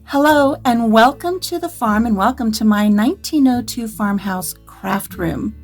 Hello and welcome to the farm and welcome to my 1902 farmhouse craft room.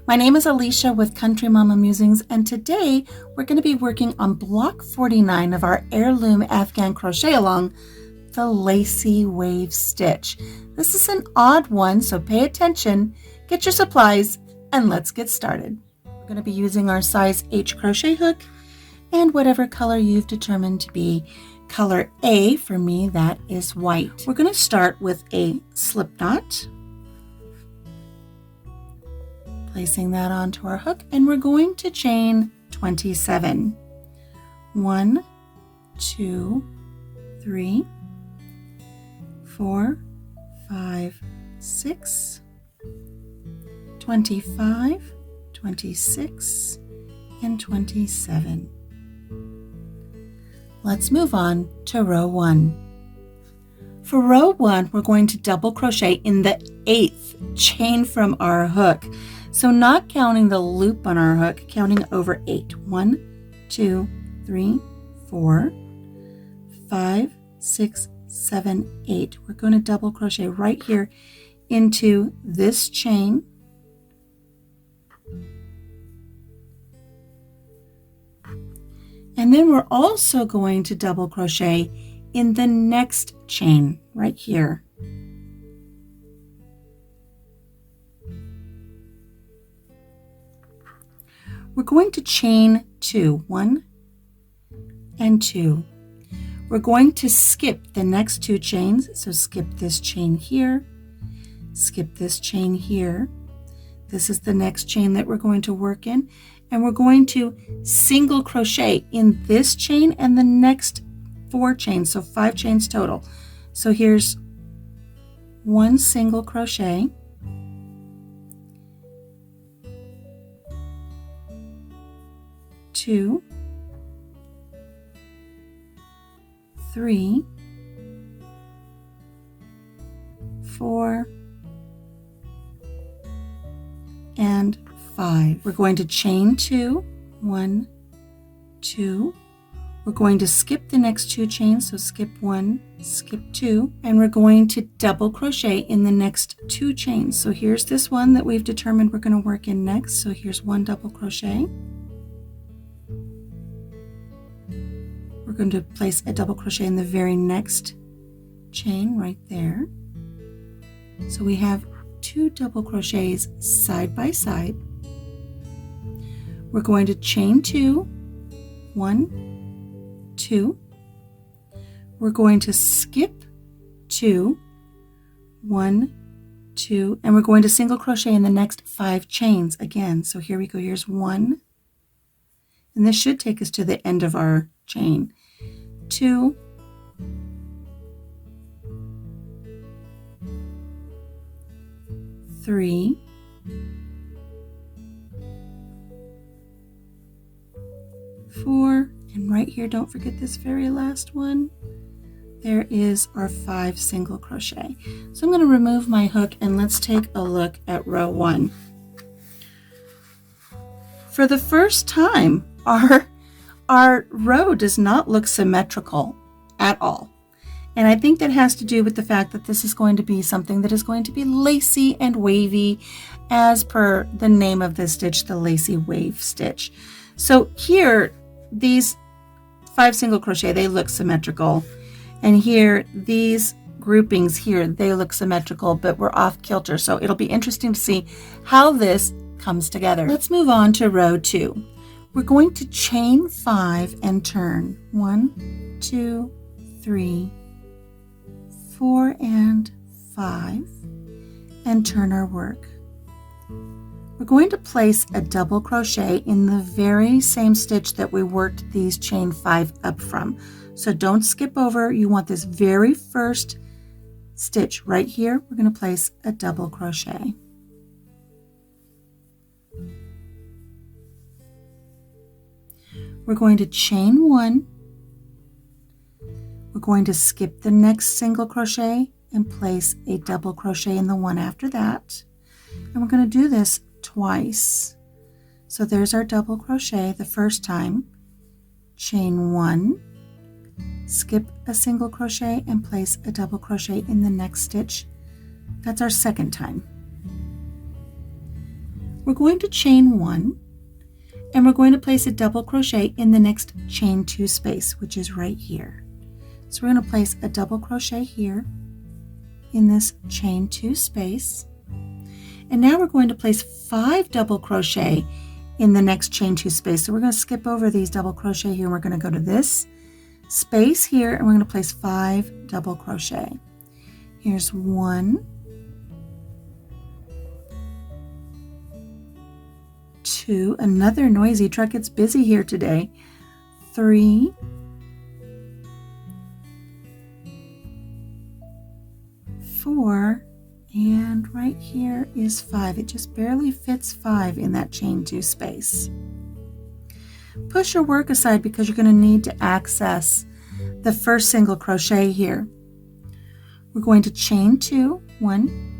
My name is Alicia with Country Mama Musings, and today we're going to be working on block 49 of our Heirloom Afghan crochet along, the Lacy wave stitch. This is an odd one, so pay attention, get your supplies, and let's get started. We're going to be using our size H crochet hook and whatever color you've determined to be color A. For me, that is white. We're going to start with a slip knot, placing that onto our hook, and we're going to chain 27. 1, 2, 3, 4, 5, 6, 25, 26, and 27. Let's move on to row 1. For row 1, we're going to double crochet in the 8th chain from our hook. So not counting the loop on our hook, counting over 8. 1, 2, 3, 4, 5, 6, 7, 8. We're going to double crochet right here into this chain. And then we're also going to double crochet in the next chain right here. We're going to chain 2, 1 and 2. We're going to skip the next 2 chains. So skip this chain here, skip this chain here. This is the next chain that we're going to work in. And we're going to single crochet in this chain and the next 4 chains, so 5 chains total. So here's 1 single crochet, 2, 3, 4, and 5. We're going to chain 2, 1, 2. We're going to skip the next 2 chains, so skip 1, skip 2, and we're going to double crochet in the next 2 chains. So here's this one that we've determined we're going to work in next. So here's 1 double crochet. We're going to place a double crochet in the very next chain right there. So we have 2 double crochets side by side. We're going to chain 2, 1, 2. We're going to skip 2, 1, 2, and we're going to single crochet in the next 5 chains again. So here we go. Here's 1, and this should take us to the end of our chain. 2, 3, 4, and right here, don't forget this very last one. There is our 5 single crochet. So I'm going to remove my hook and let's take a look at row 1. For the first time, our row does not look symmetrical at all. And I think that has to do with the fact that this is going to be something that is going to be lacy and wavy, as per the name of this stitch, the Lacy wave stitch. So here, these 5 single crochet, they look symmetrical. And here, these groupings here, they look symmetrical, but we're off kilter. So it'll be interesting to see how this comes together. Let's move on to row 2. We're going to chain 5 and turn 1, 2, 3, 4, and 5, and turn our work. We're going to place a double crochet in the very same stitch that we worked these chain 5 up from. So don't skip over. You want this very first stitch right here. We're going to place a double crochet. We're going to chain 1. We're going to skip the next single crochet and place a double crochet in the one after that. And we're going to do this twice. So there's our double crochet the first time. Chain 1, skip a single crochet and place a double crochet in the next stitch. That's our second time. We're going to chain 1 and we're going to place a double crochet in the next chain 2 space, which is right here. So we're going to place a double crochet here in this chain 2 space. And now we're going to place 5 double crochet in the next chain 2 space. So we're going to skip over these double crochet here and we're going to go to this space here and we're going to place 5 double crochet. Here's 1, 2, another noisy truck, it's busy here today, 3, 4, and right here is 5. It just barely fits 5 in that chain 2 space. Push your work aside because you're going to need to access the first single crochet here. We're going to chain 2, 1,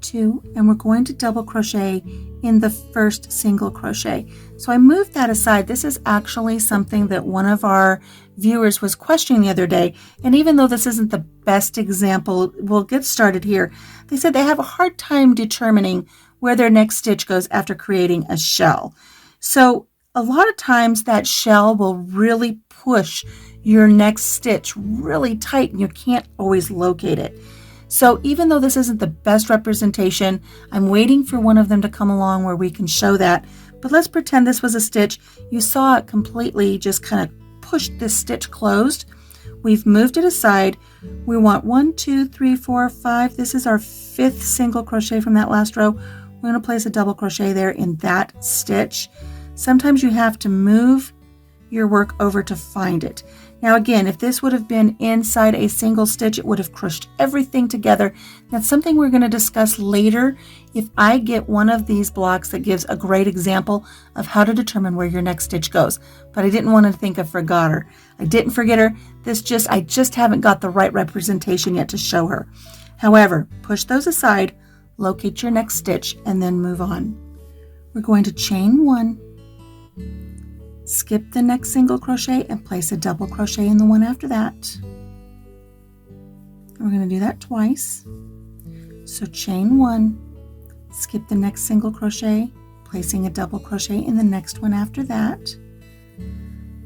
2, and we're going to double crochet in the first single crochet. So I moved that aside. This is actually something that one of our viewers was questioning the other day, and even though this isn't the best example, we'll get started here. They said they have a hard time determining where their next stitch goes after creating a shell. So a lot of times that shell will really push your next stitch really tight and you can't always locate it. So even though this isn't the best representation, I'm waiting for one of them to come along where we can show that. But let's pretend this was a stitch. You saw it completely just kind of pushed this stitch closed. We've moved it aside. We want 1, 2, 3, 4, 5. This is our 5th single crochet from that last row. We're going to place a double crochet there in that stitch. Sometimes you have to move your work over to find it. Now again, if this would have been inside a single stitch, it would have crushed everything together. That's something we're going to discuss later if I get one of these blocks that gives a great example of how to determine where your next stitch goes. But I didn't want to think I forgot her. I didn't forget her. I just haven't got the right representation yet to show her. However, push those aside, locate your next stitch, and then move on. We're going to chain 1, skip the next single crochet and place a double crochet in the one after that. We're going to do that twice. So chain 1, skip the next single crochet, placing a double crochet in the next one after that.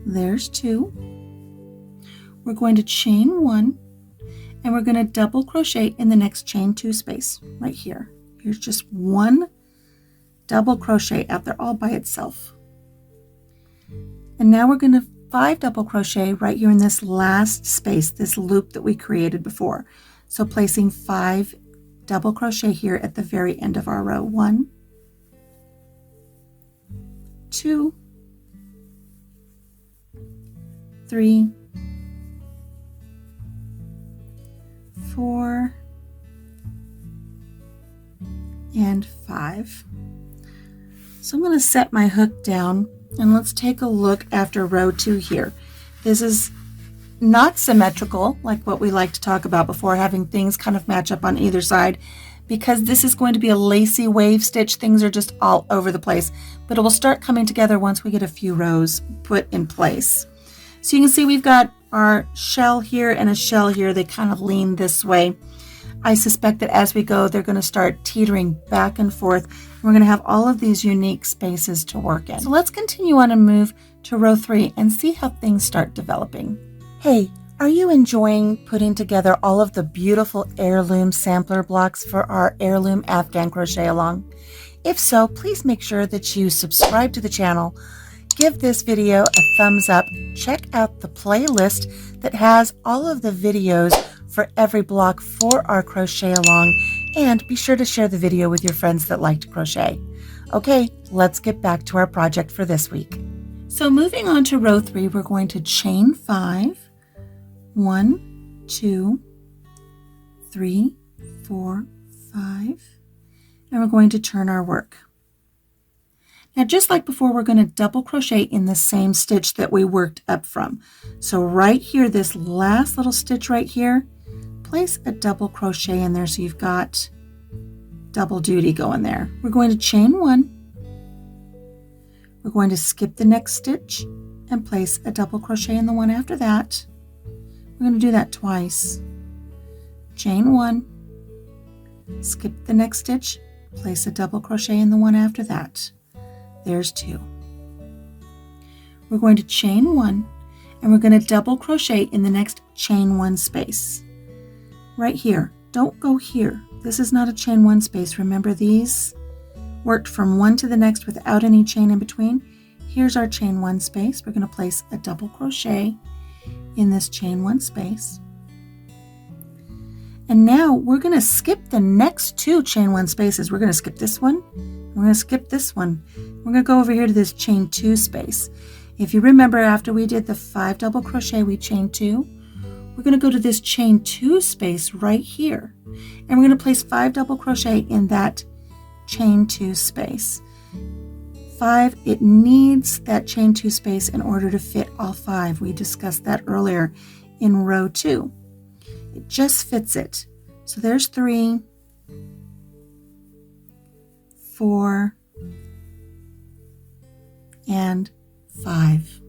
There's 2. We're going to chain 1 and we're going to double crochet in the next chain 2 space right here. Here's just 1 double crochet out there all by itself. And now we're going to 5 double crochet right here in this last space, this loop that we created before. So placing 5 double crochet here at the very end of our row. 1, 2, 3, 4, and 5. So I'm going to set my hook down. And let's take a look after row 2 here. This is not symmetrical like what we like to talk about before, having things kind of match up on either side, because this is going to be a lacy wave stitch. Things are just all over the place, but it will start coming together once we get a few rows put in place. So you can see we've got our shell here and a shell here. They kind of lean this way. I suspect that as we go, they're going to start teetering back and forth. We're going to have all of these unique spaces to work in. So let's continue on and move to row 3 and see how things start developing. Hey, are you enjoying putting together all of the beautiful heirloom sampler blocks for our heirloom Afghan crochet along? If so, please make sure that you subscribe to the channel, give this video a thumbs up, check out the playlist that has all of the videos for every block for our crochet along, and be sure to share the video with your friends that like to crochet. Okay, let's get back to our project for this week. So moving on to row 3, we're going to chain 5, 1, 2, 3, 4, 5, and we're going to turn our work. Now, just like before, we're going to double crochet in the same stitch that we worked up from. So right here, this last little stitch right here, place a double crochet in there so you've got double duty going there. We're going to chain 1. We're going to skip the next stitch and place a double crochet in the one after that. We're going to do that twice. Chain 1, skip the next stitch, place a double crochet in the one after that. There's 2. We're going to chain 1, and we're going to double crochet in the next chain 1 space. Right here. Don't go here. This is not a chain 1 space. Remember, these worked from one to the next without any chain in between. Here's our chain 1 space. We're going to place a double crochet in this chain 1 space. And now we're going to skip the next 2 chain 1 spaces. We're going to skip this one. We're going to skip this one. We're going to go over here to this chain 2 space. If you remember, after we did the 5 double crochet, we chained 2. We're going to go to this chain 2 space right here. And we're going to place 5 double crochet in that chain 2 space. 5, it needs that chain 2 space in order to fit all 5. We discussed that earlier in row 2. It just fits it. So there's 3, 4, and 5.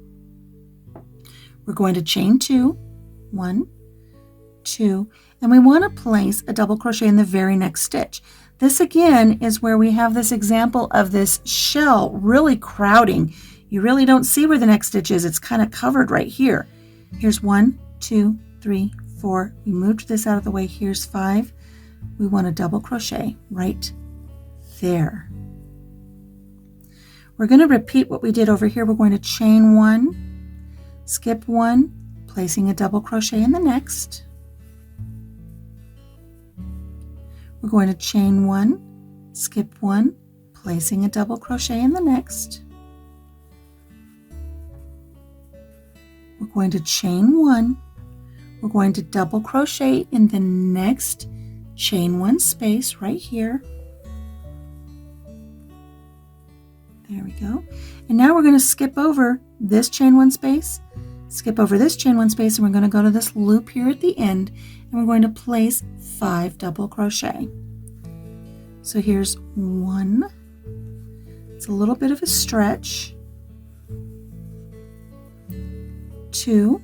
We're going to chain 2, 1, 2, and we want to place a double crochet in the very next stitch. This again is where we have this example of this shell really crowding. You really don't see where the next stitch is. It's kind of covered right here. Here's 1, 2, 3, 4. We moved this out of the way. Here's 5. We want to double crochet right there. We're going to repeat what we did over here. We're going to chain 1, skip 1, placing a double crochet in the next. We're going to chain 1, skip 1, placing a double crochet in the next. We're going to chain 1. We're going to double crochet in the next chain 1 space right here. There we go. And now we're going to skip over this chain 1 space, skip over this chain 1 space, and we're going to go to this loop here at the end, and we're going to place 5 double crochet. So here's 1. It's a little bit of a stretch. 2,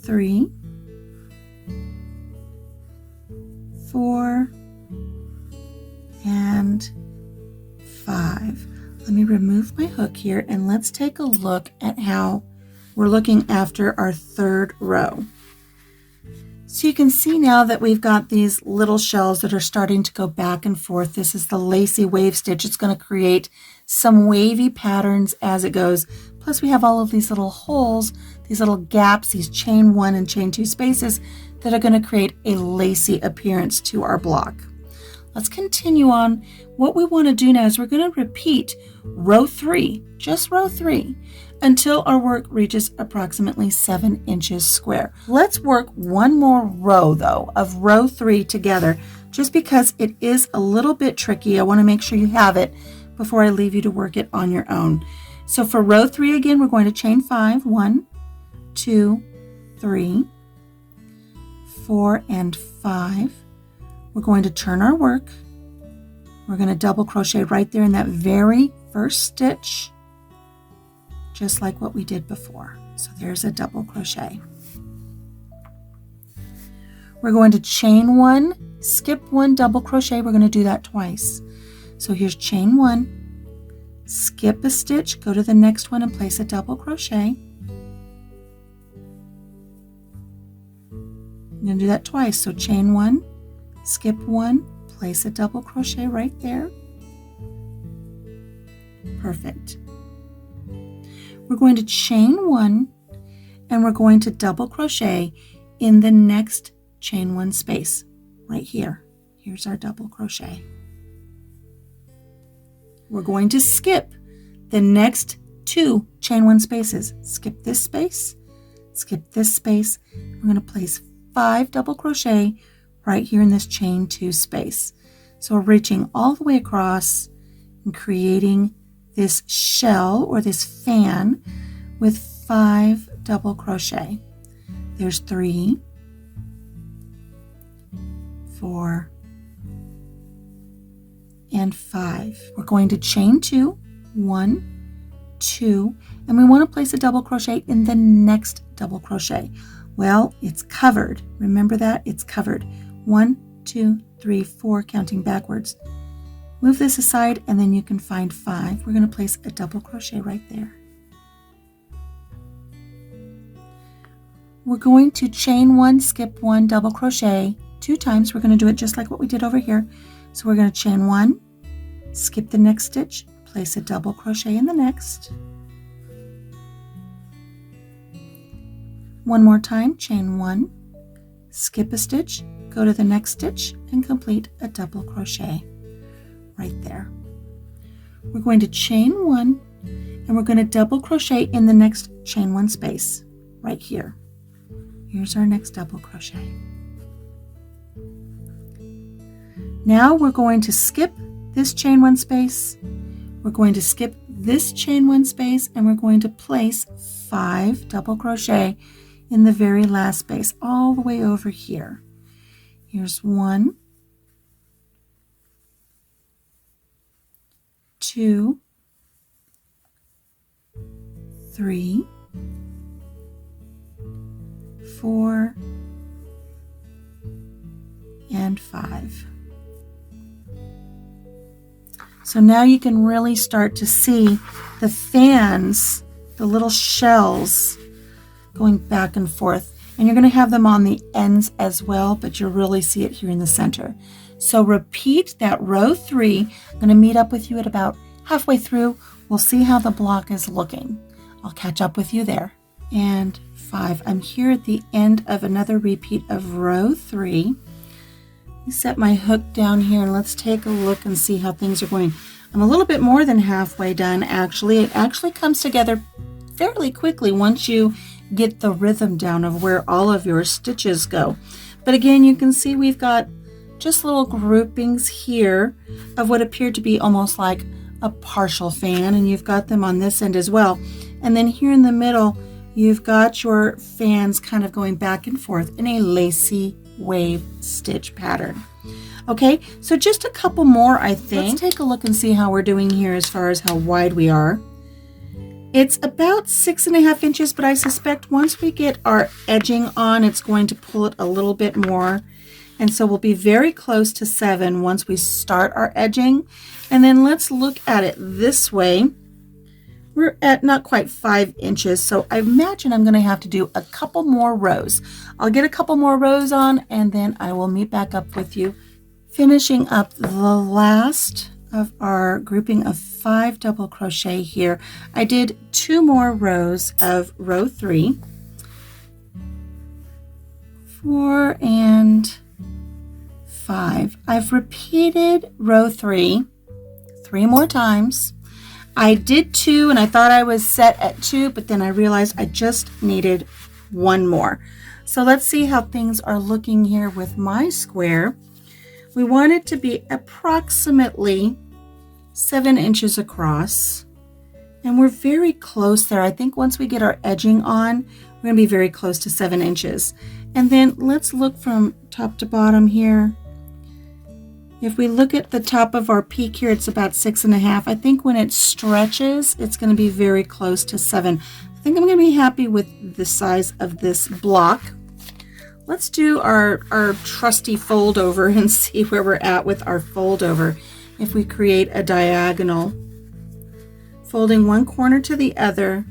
3, 4, and 5. Let me remove my hook here and let's take a look at how we're looking after our 3rd row. So you can see now that we've got these little shells that are starting to go back and forth. This is the Lacy wave stitch. It's going to create some wavy patterns as it goes. Plus we have all of these little holes, these little gaps, these chain 1 and chain 2 spaces that are going to create a lacy appearance to our block. Let's continue on. What we want to do now is we're going to repeat row 3, just row 3, until our work reaches approximately 7 inches square. Let's work one more row though of row 3 together, just because it is a little bit tricky. I want to make sure you have it before I leave you to work it on your own. So for row 3 again, we're going to chain 5, 1, 2, 3, 4, and 5. We're going to turn our work. We're going to double crochet right there in that very first stitch, just like what we did before. So there's a double crochet. We're going to chain 1, skip 1, double crochet. We're going to do that twice. So here's chain 1, skip a stitch, go to the next one and place a double crochet. I'm going to do that twice. So chain 1, skip 1, place a double crochet right there. Perfect. We're going to chain 1 and we're going to double crochet in the next chain 1 space right here. Here's our double crochet. We're going to skip the next 2 chain 1 spaces. Skip this space, skip this space. We're going to place 5 double crochet right here in this chain 2 space. So we're reaching all the way across and creating this shell or this fan with 5 double crochet. There's 3, 4, and 5. We're going to chain 2, 1, 2, and we want to place a double crochet in the next double crochet. Well, it's covered. Remember that? It's covered. 1, 2, 3, 4, counting backwards. Move this aside and then you can find 5. We're going to place a double crochet right there. We're going to chain 1, skip 1, double crochet 2 times. We're going to do it just like what we did over here. So we're going to chain 1, skip the next stitch, place a double crochet in the next. One more time, chain 1, skip a stitch, go to the next stitch, and complete a double crochet right there. We're going to chain 1, and we're going to double crochet in the next chain 1 space right here. Here's our next double crochet. Now we're going to skip this chain 1 space, we're going to skip this chain 1 space, and we're going to place 5 double crochet in the very last space, all the way over here. Here's 1, 2, 3, 4, and 5. So now you can really start to see the fans, the little shells going back and forth. And you're going to have them on the ends as well, but you'll really see it here in the center. So repeat that row 3. I'm going to meet up with you at about halfway through. We'll see how the block is looking. I'll catch up with you there. And 5. I'm here at the end of another repeat of row 3. Let me set my hook down here and let's take a look and see how things are going. I'm a little bit more than halfway done actually. It actually comes together fairly quickly once you get the rhythm down of where all of your stitches go. But again, you can see we've got just little groupings here of what appear to be almost like a partial fan, and you've got them on this end as well. And then here in the middle, you've got your fans kind of going back and forth in a lacy wave stitch pattern. Okay, so just a couple more, I think. Let's take a look and see how we're doing here as far as how wide we are. It's about 6.5 inches, but I suspect once we get our edging on, it's going to pull it a little bit more. And so we'll be very close to 7 once we start our edging. And then let's look at it this way. We're at not quite 5 inches, so I imagine I'm going to have to do a couple more rows. I'll get a couple more rows on, and then I will meet back up with you, finishing up the last of our grouping of 5 double crochet here. I did 2 more rows of row 3, 4 and 5. I've repeated row 3 more times. I did 2 and I thought I was set at 2, but then I realized I just needed 1 more. So let's see how things are looking here with my square. We want it to be approximately 7 inches across, and we're very close there. I think once we get our edging on, we're going to be very close to 7 inches. And then let's look from top to bottom here. If we look at the top of our peak here, it's about 6.5. I think when it stretches, it's going to be very close to 7. I think I'm going to be happy with the size of this block. Let's do our trusty fold over and see where we're at with our fold over. If we create a diagonal, folding one corner to the other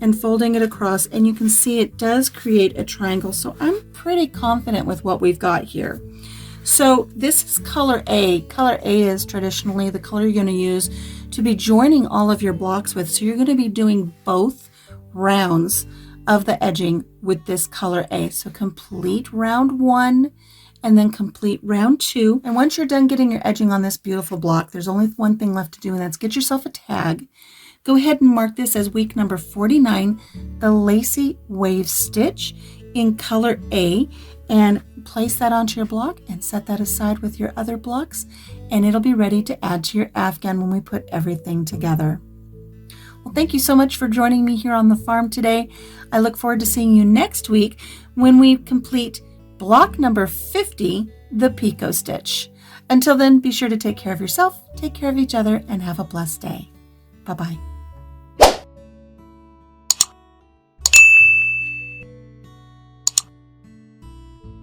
and folding it across, and you can see it does create a triangle. So I'm pretty confident with what we've got here. So this is color A. Color A is traditionally the color you're going to use to be joining all of your blocks with. So you're going to be doing both rounds of the edging with this color A. So complete round 1 and then complete round 2. And once you're done getting your edging on this beautiful block, there's only one thing left to do, and that's get yourself a tag. Go ahead and mark this as week number 49, the Lacy Wave Stitch in color A, and place that onto your block and set that aside with your other blocks, and it'll be ready to add to your Afghan when we put everything together. Well, thank you so much for joining me here on the farm today. I look forward to seeing you next week when we complete block number 50, the Picot Stitch. Until then, be sure to take care of yourself, take care of each other, and have a blessed day. Bye-bye.